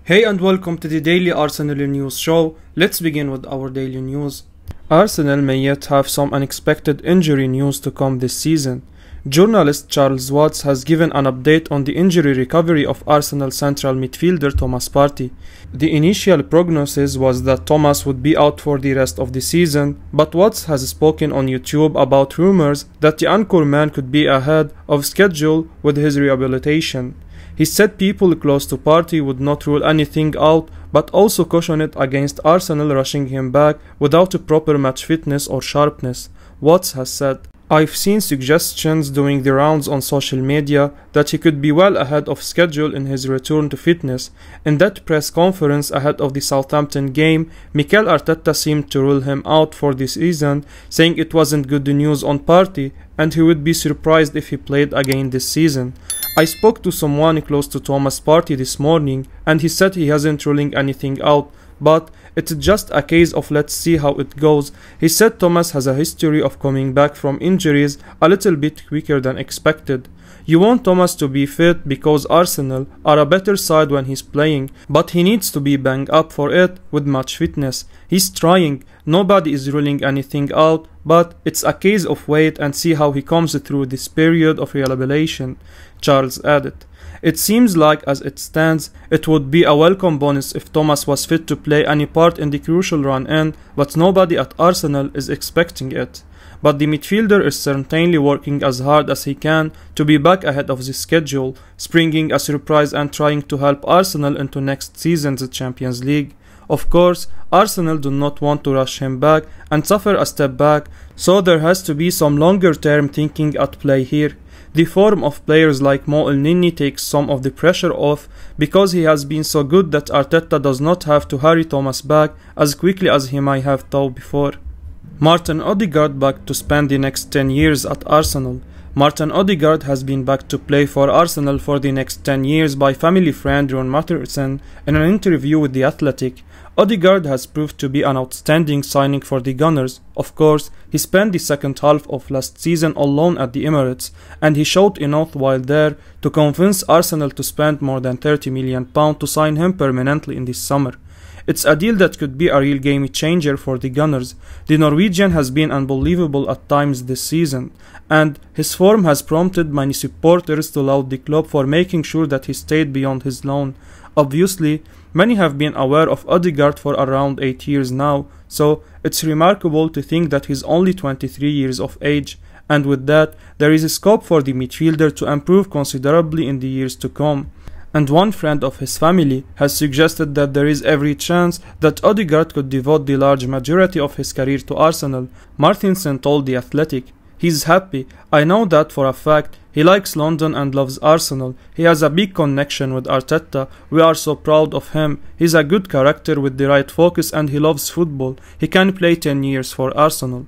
Hey and welcome to the Daily Arsenal News Show. Let's begin with our daily news. Arsenal may yet have some unexpected injury news to come this season. Journalist Charles Watts has given an update on the injury recovery of Arsenal central midfielder Thomas Partey. The initial prognosis was that Thomas would be out for the rest of the season, but Watts has spoken on YouTube about rumors that the anchor man could be ahead of schedule with his rehabilitation. He said people close to Partey would not rule anything out, but also caution it against Arsenal rushing him back without a proper match fitness or sharpness. Watts has said, "I've seen suggestions doing the rounds on social media that he could be well ahead of schedule in his return to fitness. In that press conference ahead of the Southampton game, Mikel Arteta seemed to rule him out for the season, saying it wasn't good news on Partey and he would be surprised if he played again this season. I spoke to someone close to Thomas Partey this morning and he said he hasn't ruling anything out, but it's just a case of let's see how it goes." He said Thomas has a history of coming back from injuries a little bit quicker than expected. "You want Thomas to be fit because Arsenal are a better side when he's playing, but he needs to be banged up for it with match fitness. He's trying, nobody is ruling anything out, but it's a case of wait and see how he comes through this period of rehabilitation," Charles added. "It seems like as it stands, it would be a welcome bonus if Thomas was fit to play any part in the crucial run-in, but nobody at Arsenal is expecting it. But the midfielder is certainly working as hard as he can to be back ahead of the schedule, springing a surprise and trying to help Arsenal into next season's Champions League. Of course, Arsenal do not want to rush him back and suffer a step back, so there has to be some longer-term thinking at play here. The form of players like Mo Elneny takes some of the pressure off because he has been so good that Arteta does not have to hurry Thomas back as quickly as he might have thought before." Martin Odegaard back to spend the next 10 years at Arsenal. Martin Odegaard has been back to play for Arsenal for the next 10 years by family friend Ron Matterson in an interview with The Athletic. Odegaard has proved to be an outstanding signing for the Gunners. Of course, he spent the second half of last season on loan at the Emirates, and he showed enough while there to convince Arsenal to spend more than £30 million to sign him permanently in this summer. It's a deal that could be a real game changer for the Gunners. The Norwegian has been unbelievable at times this season, and his form has prompted many supporters to laud the club for making sure that he stayed beyond his loan. Obviously, many have been aware of Odegaard for around 8 years now, so it's remarkable to think that he's only 23 years of age, and with that, there is a scope for the midfielder to improve considerably in the years to come. And one friend of his family has suggested that there is every chance that Odegaard could devote the large majority of his career to Arsenal. Martinson told The Athletic, "He's happy, I know that for a fact. He likes London and loves Arsenal. He has a big connection with Arteta. We are so proud of him. He's a good character with the right focus and he loves football. He can play 10 years for Arsenal."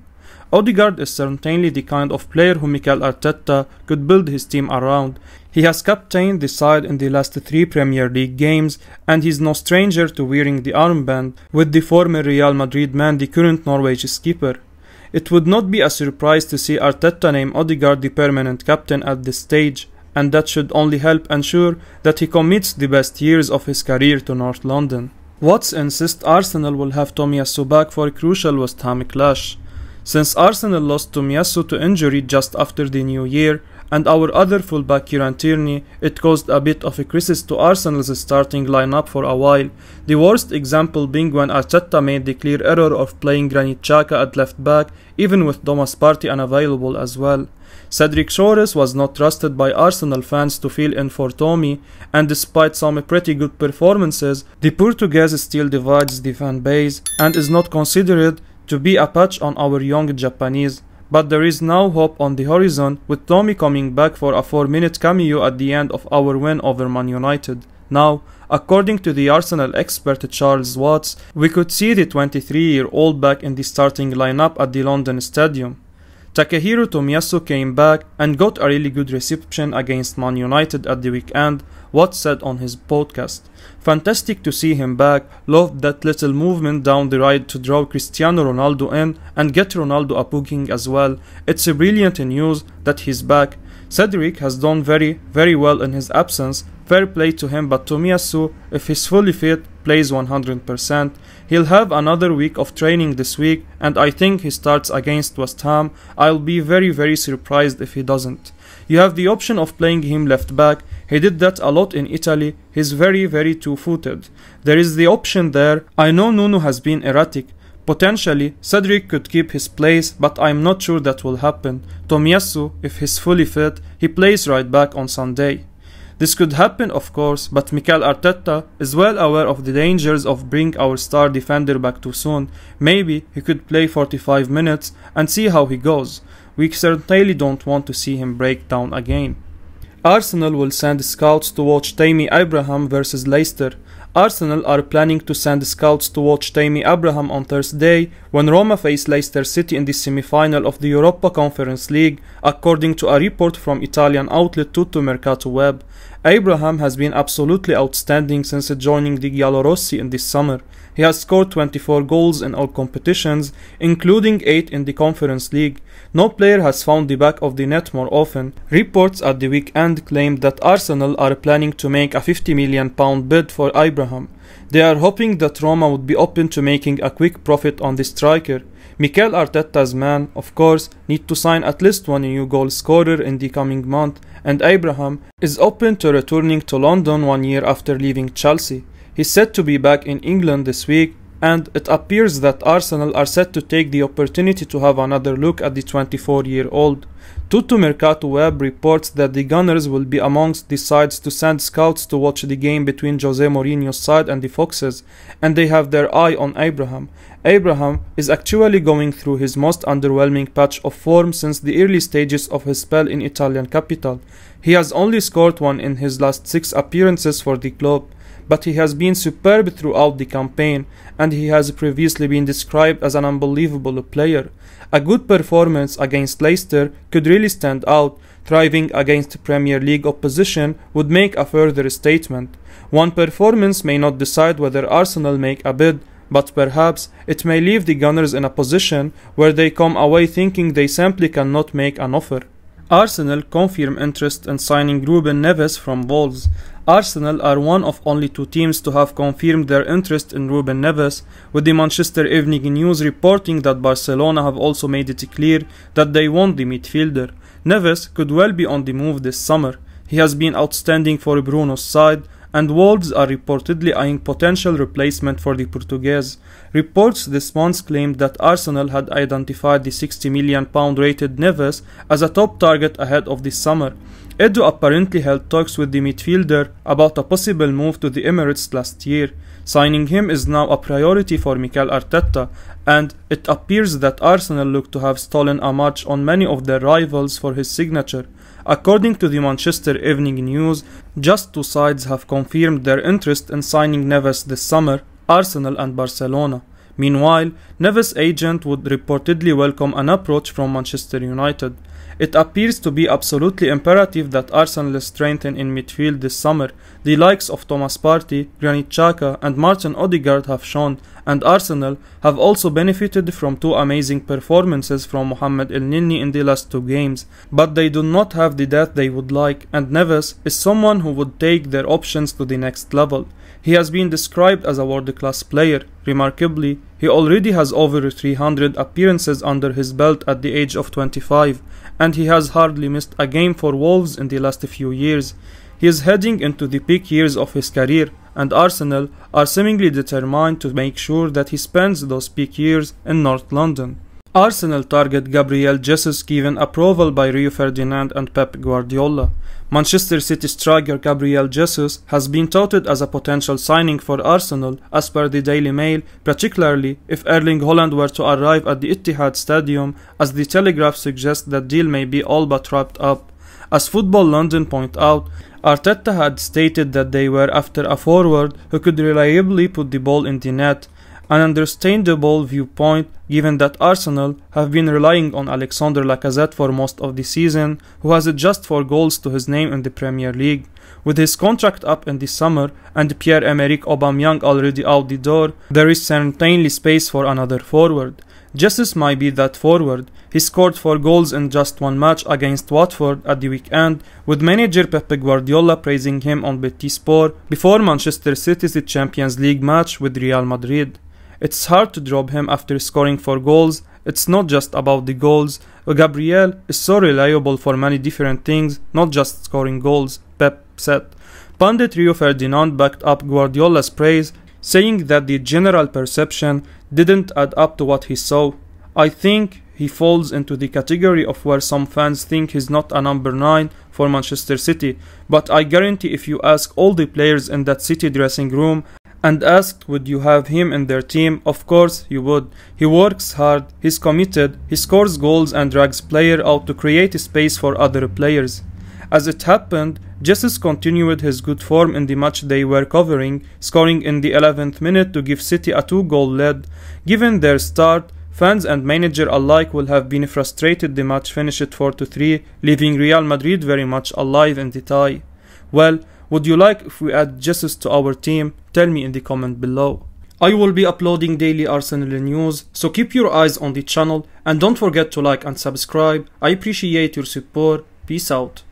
Odegaard is certainly the kind of player who Mikel Arteta could build his team around. He has captained the side in the last 3 Premier League games, and he's no stranger to wearing the armband, with the former Real Madrid man the current Norwich skipper. It would not be a surprise to see Arteta name Odegaard the permanent captain at this stage, and that should only help ensure that he commits the best years of his career to North London. Watts insists Arsenal will have Tomiyasu back for a crucial West Ham clash. "Since Arsenal lost Tomiyasu to injury just after the new year, and our other fullback Kieran Tierney, it caused a bit of a crisis to Arsenal's starting lineup for a while. The worst example being when Arteta made the clear error of playing Granit Xhaka at left back, even with Thomas Partey unavailable as well. Cedric Soares was not trusted by Arsenal fans to fill in for Tommy, and despite some pretty good performances, the Portuguese still divides the fan base and is not considered to be a patch on our young Japanese. But there is now hope on the horizon, with Tommy coming back for a 4-minute cameo at the end of our win over Man United. Now, according to the Arsenal expert Charles Watts, we could see the 23-year-old back in the starting lineup at the London Stadium. Takehiro Tomiyasu came back and got a really good reception against Man United at the weekend, Watts said on his podcast. "Fantastic to see him back, loved that little movement down the right to draw Cristiano Ronaldo in and get Ronaldo a booking as well. It's a brilliant news that he's back. Cedric has done very well in his absence, fair play to him, but Tomiyasu, if he's fully fit, plays 100%. He'll have another week of training this week, and I think he starts against West Ham. I'll be very surprised if he doesn't. You have the option of playing him left back. He did that a lot in Italy. He's very two-footed. There is the option there. I know Nuno has been erratic. Potentially, Cedric could keep his place, but I'm not sure that will happen. Tomiyasu, if he's fully fit, he plays right back on Sunday. This could happen, of course, but Mikel Arteta is well aware of the dangers of bringing our star defender back too soon. Maybe he could play 45 minutes and see how he goes. We certainly don't want to see him break down again. Arsenal will send scouts to watch Tammy Abraham versus Leicester. Arsenal are planning to send scouts to watch Tammy Abraham on Thursday when Roma face Leicester City in the semi-final of the Europa Conference League, according to a report from Italian outlet Tutto Mercato Web. Abraham has been absolutely outstanding since joining the Giallorossi in this summer. He has scored 24 goals in all competitions, including 8 in the Conference League. No player has found the back of the net more often. Reports at the weekend claimed that Arsenal are planning to make a £50 million bid for Abraham. They are hoping that Roma would be open to making a quick profit on the striker. Mikel Arteta's man, of course, need to sign at least one new goal scorer in the coming month, and Abraham is open to returning to London 1 year after leaving Chelsea. He's set to be back in England this week, and it appears that Arsenal are set to take the opportunity to have another look at the 24-year-old. Tutto Mercato Web reports that the Gunners will be amongst the sides to send scouts to watch the game between Jose Mourinho's side and the Foxes, and they have their eye on Abraham. Abraham is actually going through his most underwhelming patch of form since the early stages of his spell in Italian capital. He has only scored 1 in his last 6 appearances for the club, but he has been superb throughout the campaign, and he has previously been described as an unbelievable player. A good performance against Leicester could really stand out. Thriving against Premier League opposition would make a further statement. One performance may not decide whether Arsenal make a bid, but perhaps it may leave the Gunners in a position where they come away thinking they simply cannot make an offer. Arsenal confirm interest in signing Ruben Neves from Wolves. Arsenal are one of only 2 teams to have confirmed their interest in Ruben Neves, with the Manchester Evening News reporting that Barcelona have also made it clear that they want the midfielder. Neves could well be on the move this summer. He has been outstanding for Bruno's side, and Wolves are reportedly eyeing potential replacement for the Portuguese. Reports this month claimed that Arsenal had identified the £60 million rated Neves as a top target ahead of this summer. Edu apparently held talks with the midfielder about a possible move to the Emirates last year. Signing him is now a priority for Mikel Arteta, and it appears that Arsenal look to have stolen a match on many of their rivals for his signature. According to the Manchester Evening News, just 2 sides have confirmed their interest in signing Neves this summer, Arsenal and Barcelona. Meanwhile, Neves' agent would reportedly welcome an approach from Manchester United. It appears to be absolutely imperative that Arsenal strengthen in midfield this summer. The likes of Thomas Partey, Granit Xhaka and Martin Odegaard have shown, and Arsenal have also benefited from 2 amazing performances from Mohamed El-Neni in the last 2 games, but they do not have the depth they would like, and Neves is someone who would take their options to the next level. He has been described as a world-class player. Remarkably, he already has over 300 appearances under his belt at the age of 25, and he has hardly missed a game for Wolves in the last few years. He is heading into the peak years of his career, and Arsenal are seemingly determined to make sure that he spends those peak years in North London. Arsenal target Gabriel Jesus given approval by Rio Ferdinand and Pep Guardiola. Manchester City striker Gabriel Jesus has been touted as a potential signing for Arsenal as per the Daily Mail, particularly if Erling Haaland were to arrive at the Etihad Stadium, as the Telegraph suggests that deal may be all but wrapped up. As Football London point out, Arteta had stated that they were after a forward who could reliably put the ball in the net, an understandable viewpoint given that Arsenal have been relying on Alexander Lacazette for most of the season, who has just 4 goals to his name in the Premier League. With his contract up in the summer and Pierre-Emerick Aubameyang already out the door, there is certainly space for another forward. Jesus might be that forward. He scored 4 goals in just one match against Watford at the weekend, with manager Pep Guardiola praising him on BT Sport before Manchester City's Champions League match with Real Madrid. It's hard to drop him after scoring 4 goals. It's not just about the goals. Gabriel is so reliable for many different things, not just scoring goals, Pep said. Pundit Rio Ferdinand backed up Guardiola's praise, saying that the general perception didn't add up to what he saw. I think he falls into the category of where some fans think he's not a number 9 for Manchester City, but I guarantee if you ask all the players in that City dressing room and asked would you have him in their team, of course you would. He works hard, he's committed, he scores goals and drags players out to create a space for other players. As it happened, Jesus continued his good form in the match they were covering, scoring in the 11th minute to give City a 2-goal lead. Given their start, fans and manager alike will have been frustrated the match finished 4-3, leaving Real Madrid very much alive in the tie. Well, would you like if we add Jesus to our team? Tell me in the comment below. I will be uploading daily Arsenal news, so keep your eyes on the channel and don't forget to like and subscribe. I appreciate your support. Peace out.